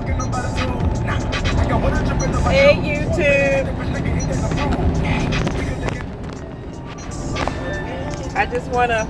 Hey YouTube. I just wanna,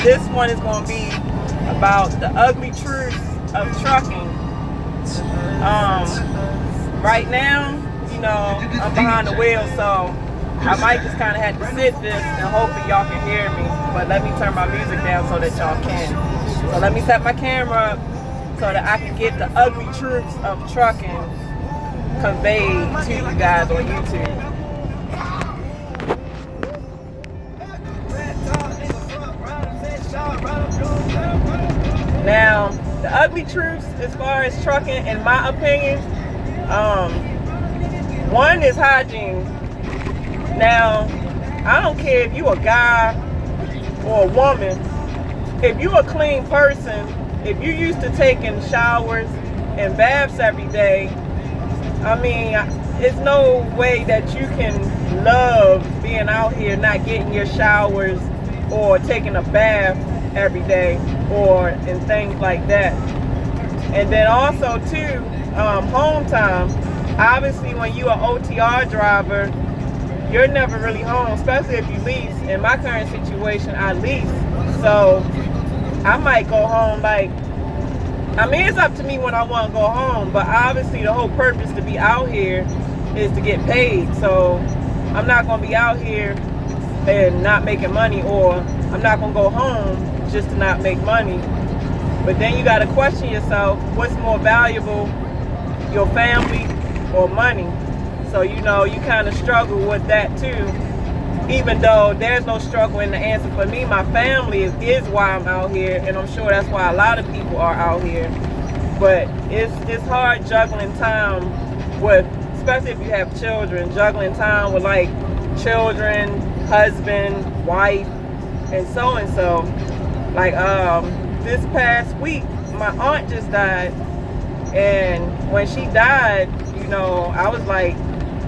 this one is gonna be about the ugly truth of trucking. Right now, you know, I'm behind the wheel, so I might just kind of have to sit this and hopefully y'all can hear me. But let me turn my music down so that y'all can. So let me set my camera up so that I can get the ugly truths of trucking conveyed to you guys on YouTube. Now, the ugly truths as far as trucking, in my opinion, one is hygiene. Now, I don't care if you a guy or a woman, if you a clean person, if you used to taking showers and baths every day, I mean, it's no way that you can love being out here not getting your showers or taking a bath every day and things like that. And then also too, home time. Obviously when you are OTR driver, you're never really home, especially if you lease. In my current situation, I lease. So I might go home like, I mean, it's up to me when I want to go home, but obviously the whole purpose to be out here is to get paid. So I'm not going to be out here and not making money, or I'm not going to go home just to not make money. But then you got to question yourself, what's more valuable, your family or money? So, you know, you kind of struggle with that too, even though there's no struggle in the answer. For me, my family is why I'm out here, and I'm sure that's why a lot of people are out here. But it's hard juggling time with, especially if you have children, juggling time with like children, husband, wife, and so. Like this past week, my aunt just died, and when she died, you know, I was like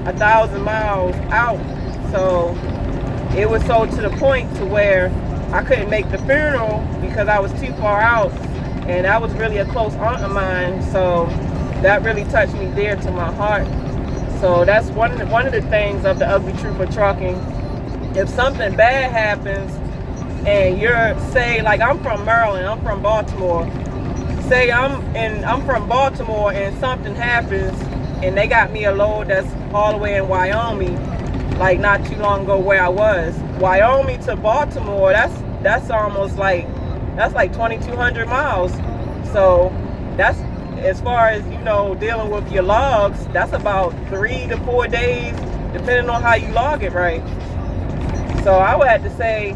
1,000 miles out. So it was so to the point to where I couldn't make the funeral because I was too far out, and that was really a close aunt of mine. So that really touched me dear to my heart. So that's one of the things of the ugly truth of trucking. If something bad happens, and you're, say, like I'm from Maryland, I'm from Baltimore. Say I'm from Baltimore and something happens and they got me a load that's all the way in Wyoming, like not too long ago where I was. Wyoming to Baltimore, that's almost like, that's like 2,200 miles. So that's, as far as, you know, dealing with your logs, that's about 3 to 4 days, depending on how you log it right. So I would have to say,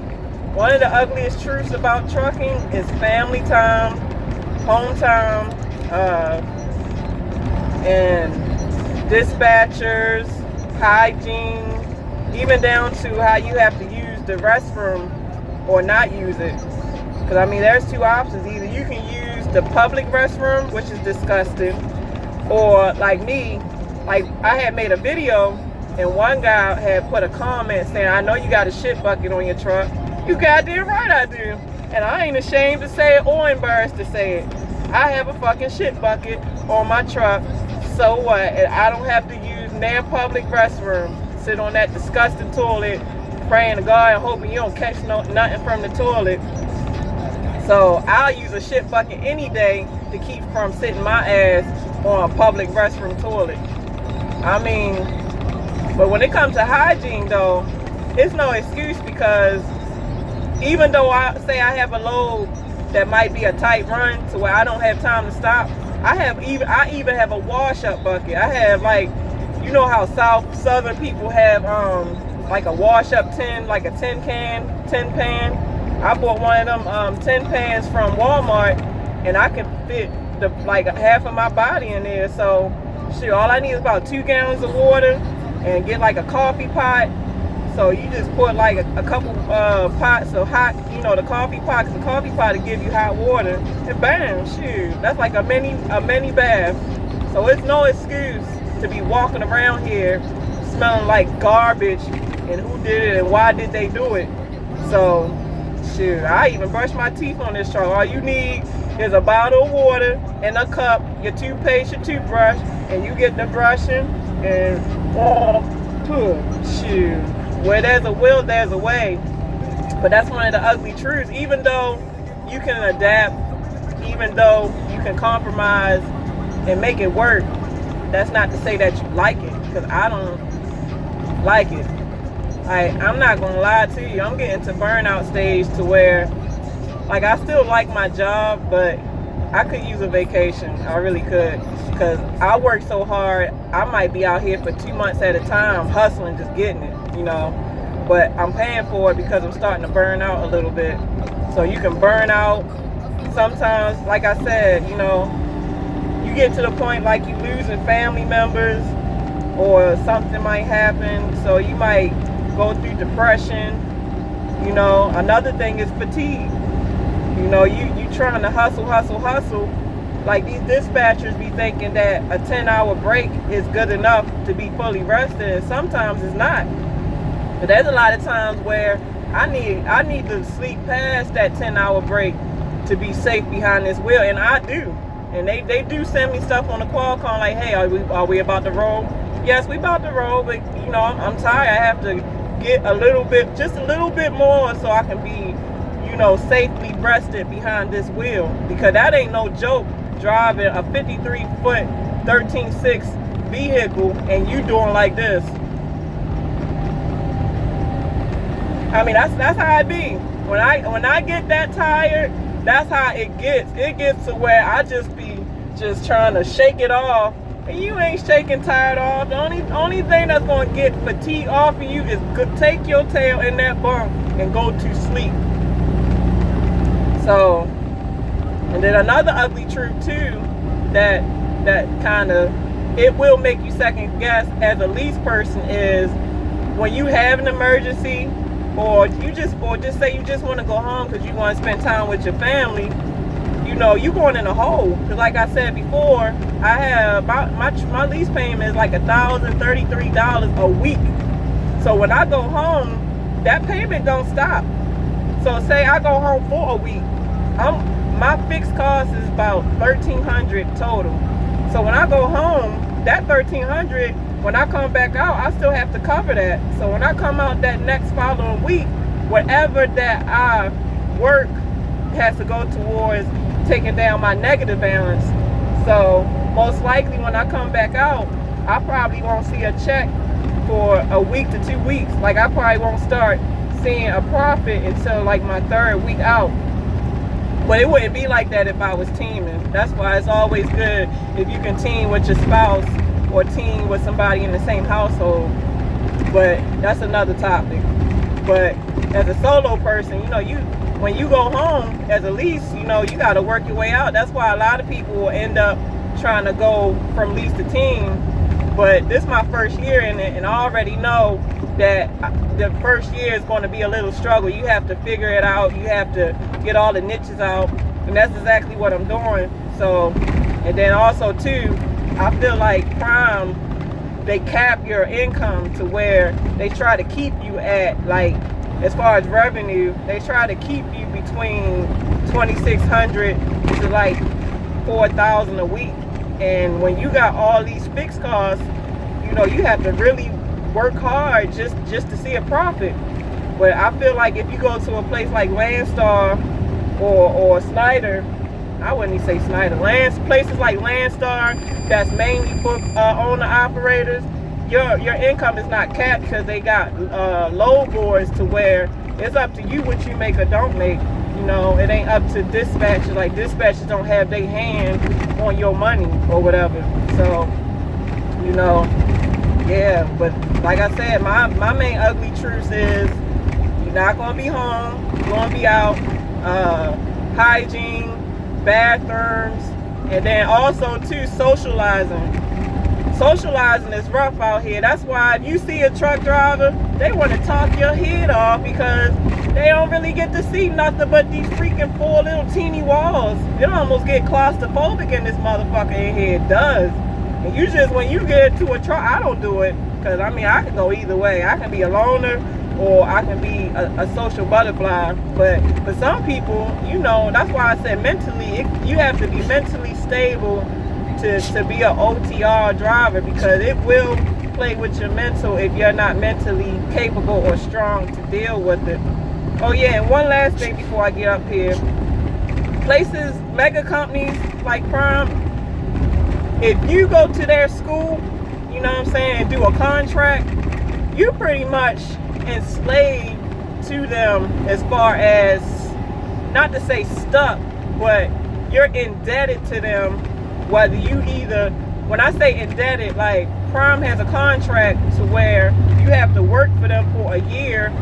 one of the ugliest truths about trucking is family time, home time, and dispatchers, hygiene, even down to how you have to use the restroom or not use it. Because I mean, there's two options. Either you can use the public restroom, which is disgusting, or like me, like I had made a video and one guy had put a comment saying, I know you got a shit bucket on your truck. You goddamn right I do. And I ain't ashamed to say it or embarrassed to say it. I have a fucking shit bucket on my truck. So what? And I don't have to use their public restroom. Sit on that disgusting toilet, praying to God and hoping you don't catch nothing from the toilet. So I'll use a shit bucket any day to keep from sitting my ass on a public restroom toilet. I mean, but when it comes to hygiene though, it's no excuse, because even though I say I have a load that might be a tight run to where I don't have time to stop, I even have a wash up bucket. I have, like, you know how southern people have like a wash up tin, like a tin pan. I bought one of them tin pans from Walmart, and I can fit like half of my body in there. So shit, all I need is about 2 gallons of water and get like a coffee pot. So you just put like a couple pots of hot, you know, the coffee pot to give you hot water, and bam, shoot, that's like a mini bath. So it's no excuse to be walking around here smelling like garbage, and who did it and why did they do it. So shoot, I even brush my teeth on this truck. All you need is a bottle of water and a cup, your toothpaste, your toothbrush, and you get the brushing and shoot. Where there's a will, there's a way. But that's one of the ugly truths. Even though you can adapt, even though you can compromise and make it work, that's not to say that you like it, because I don't like it. I'm not gonna lie to you, I'm getting to burnout stage to where, like, I still like my job, but I could use a vacation. I really could, because I work so hard. I might be out here for 2 months at a time hustling, just getting it, you know. But I'm paying for it because I'm starting to burn out a little bit. So you can burn out sometimes. Like I said, you know, you get to the point like you losing family members or something might happen. So you might go through depression. You know, another thing is fatigue. You know, you trying to hustle. Like, these dispatchers be thinking that a 10-hour break is good enough to be fully rested, and sometimes it's not. But there's a lot of times where I need to sleep past that 10-hour break to be safe behind this wheel, and I do. And they do send me stuff on the Qualcomm like, hey, are we about to roll? Yes, we about to roll, but you know, I'm tired. I have to get just a little bit more so I can be, you know, safely rested behind this wheel, because that ain't no joke, driving a 53-foot 13.6 vehicle and you doing like this. I mean, that's how it be. When I get that tired, that's how it gets. It gets to where I just be trying to shake it off, and you ain't shaking tired off. The only thing that's gonna get fatigue off of you is take your tail in that bunk and go to sleep. So, and then another ugly truth too, that kind of, it will make you second guess as a lease person, is when you have an emergency, or just say you just want to go home because you want to spend time with your family, you know, you going in a hole. Because like I said before, I have my lease payment is like $1,033 a week. So when I go home, that payment don't stop. So say I go home for a week, my fixed cost is about $1,300 total. So when I go home, that $1,300, when I come back out, I still have to cover that. So when I come out that next following week, whatever that I work has to go towards taking down my negative balance. So most likely when I come back out, I probably won't see a check for a week to 2 weeks. Like, I probably won't start seeing a profit until like my 3rd week out. But it wouldn't be like that if I was teaming. That's why it's always good if you can team with your spouse or team with somebody in the same household. But that's another topic. But as a solo person, you know, when you go home as a lease, you know, you got to work your way out. That's why a lot of people will end up trying to go from lease to team. But this is my first year in it, and I already know that the first year is going to be a little struggle. You have to figure it out. You have to get all the niches out, and that's exactly what I'm doing. So, and then also too, I feel like Prime, they cap your income to where they try to keep you at, like, as far as revenue, they try to keep you between $2,600 to like $4,000 a week. And when you got all these fixed costs, you know, you have to really work hard just to see a profit. But I feel like if you go to a place like Landstar or Snyder, I wouldn't even say Snyder, places like Landstar that's mainly for owner operators, your income is not capped, because they got load boards to where it's up to you what you make or don't make. You know, it ain't up to dispatchers. Like, dispatchers don't have their hand on your money or whatever. So, you know, yeah. But like I said, my main ugly truth is you're not gonna be home, you're gonna be out. Hygiene, bathrooms, and then also too, socializing. Socializing is rough out here. That's why if you see a truck driver, they want to talk your head off, because they don't really get to see nothing but these freaking 4 little teeny walls. It almost get claustrophobic in this motherfucker in here. It does. And you just, when you get to a truck, I don't do it, because I mean, I can go either way. I can be a loner or I can be a social butterfly. But for some people, you know, that's why I said mentally, you have to be mentally stable to be an OTR driver, because it will play with your mental if you're not mentally capable or strong to deal with it. Oh yeah, and one last thing before I get up here. Places, mega companies like Prime, if you go to their school, you know what I'm saying, and do a contract, you pretty much enslaved to them, as far as, not to say stuck, but you're indebted to them. Whether you either, when I say indebted, like Prime has a contract to where you have to work for them for a year,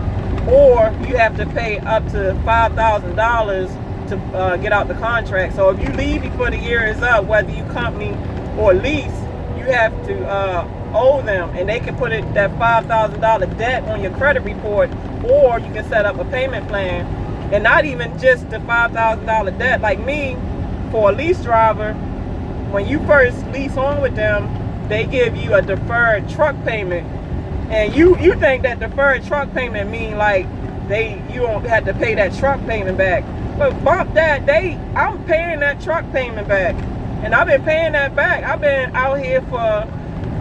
or you have to pay up to $5,000 to get out the contract. So if you leave before the year is up, whether you company or lease, you have to owe them, and they can put that $5,000 debt on your credit report, or you can set up a payment plan. And not even just the $5,000 debt. Like me, for a lease driver, when you first lease on with them, they give you a deferred truck payment, and you think that deferred truck payment mean like you don't have to pay that truck payment back. But bump that, I'm paying that truck payment back, and I've been paying that back. I've been out here for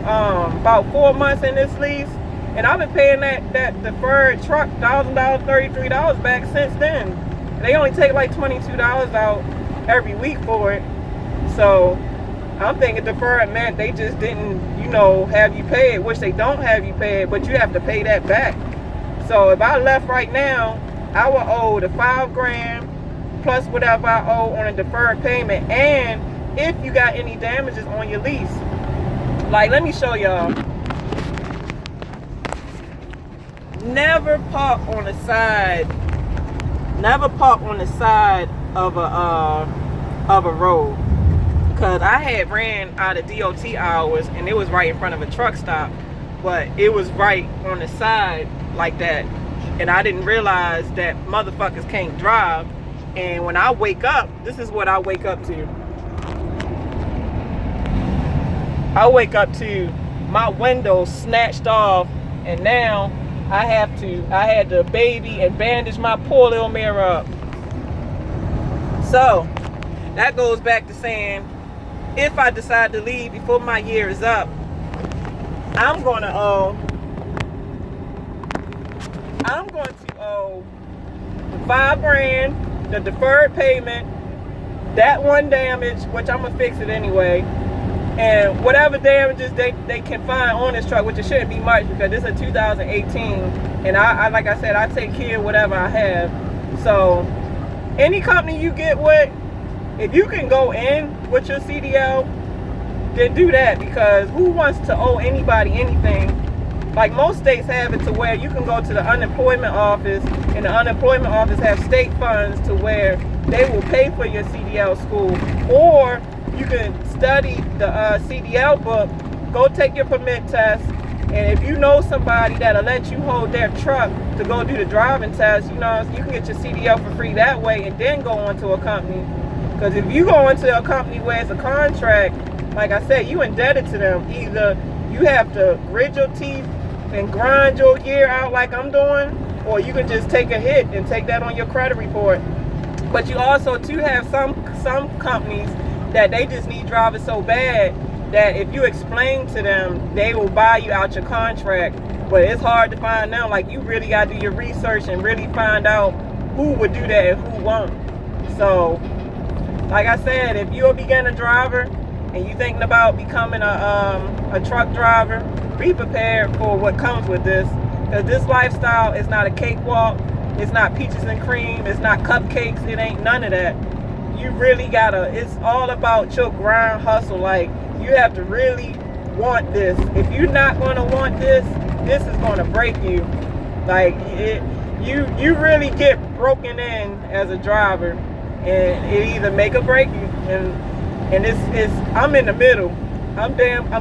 about 4 months in this lease, and I've been paying that deferred truck $1,000, $33 back since then. They only take like $22 out every week for it. So I'm thinking deferred meant they just didn't, you know, have you pay it, which they don't have you pay it, but you have to pay that back. So if I left right now, I would owe the $5,000 plus whatever I owe on a deferred payment, and if you got any damages on your lease. Like, let me show y'all. Never park on the side. Never park on the side of a road. Because I had ran out of DOT hours, and it was right in front of a truck stop, but it was right on the side like that, and I didn't realize that motherfuckers can't drive. And when I wake up, this is what I wake up to. I wake up to my window snatched off, and now I had to baby and bandage my poor little mirror up. So that goes back to saying, if I decide to leave before my year is up, I'm going to owe the $5,000, the deferred payment, that one damage, which I'm gonna fix it anyway, and whatever damages they can find on this truck, which it shouldn't be much because this is a 2018, and I like I said, I take care of whatever I have. So any company you get with, if you can go in with your CDL, then do that, because who wants to owe anybody anything? Like, most states have it to where you can go to the unemployment office, and the unemployment office have state funds to where they will pay for your CDL school, or you can study the CDL book, go take your permit test, and if you know somebody that'll let you hold their truck to go do the driving test, you know, you can get your CDL for free that way, and then go on to a company. Because if you go into a company where it's a contract, like I said, you indebted to them. Either you have to grit your teeth and grind your year out like I'm doing, or you can just take a hit and take that on your credit report. But you also too have some companies that they just need drivers so bad that if you explain to them, they will buy you out your contract. But it's hard to find them. Like, you really got to do your research and really find out who would do that and who won't. So like I said, if you're a beginner driver and you're thinking about becoming a truck driver, be prepared for what comes with this, because this lifestyle is not a cakewalk. It's not peaches and cream. It's not cupcakes. It ain't none of that. You really gotta, it's all about your grind hustle. Like, you have to really want this. If you're not gonna want this, this is gonna break you. Like, you really get broken in as a driver, and it either make or break you. And it's I'm in the middle. I'm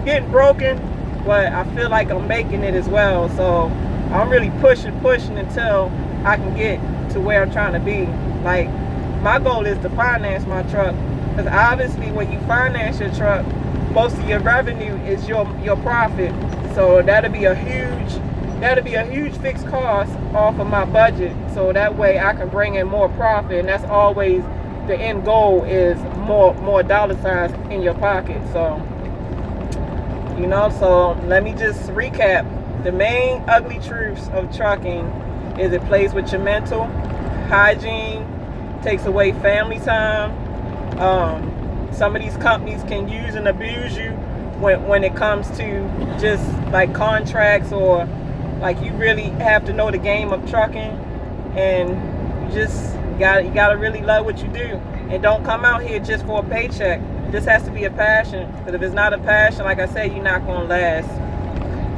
getting broken, but I feel like I'm making it as well. So I'm really pushing until I can get to where I'm trying to be. Like, my goal is to finance my truck, because obviously when you finance your truck, most of your revenue is your profit. So that'll be a huge that'll be a huge fixed cost off of my budget, so that way I can bring in more profit. And that's always the end goal, is more dollar signs in your pocket. So so let me just recap. The main ugly truths of trucking is it plays with your mental hygiene, takes away family time. Some of these companies can use and abuse you when it comes to just like contracts, or like you really have to know the game of trucking, and you gotta really love what you do, and don't come out here just for a paycheck. This has to be a passion, because if it's not a passion, like I said, you're not gonna last.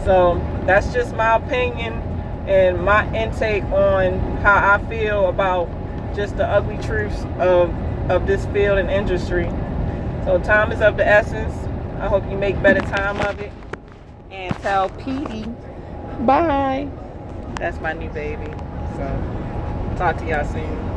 So that's just my opinion and my intake on how I feel about just the ugly truths of this field and industry. So time is of the essence. I hope you make better time of it. And tell Petey bye. That's my new baby. So talk to y'all soon.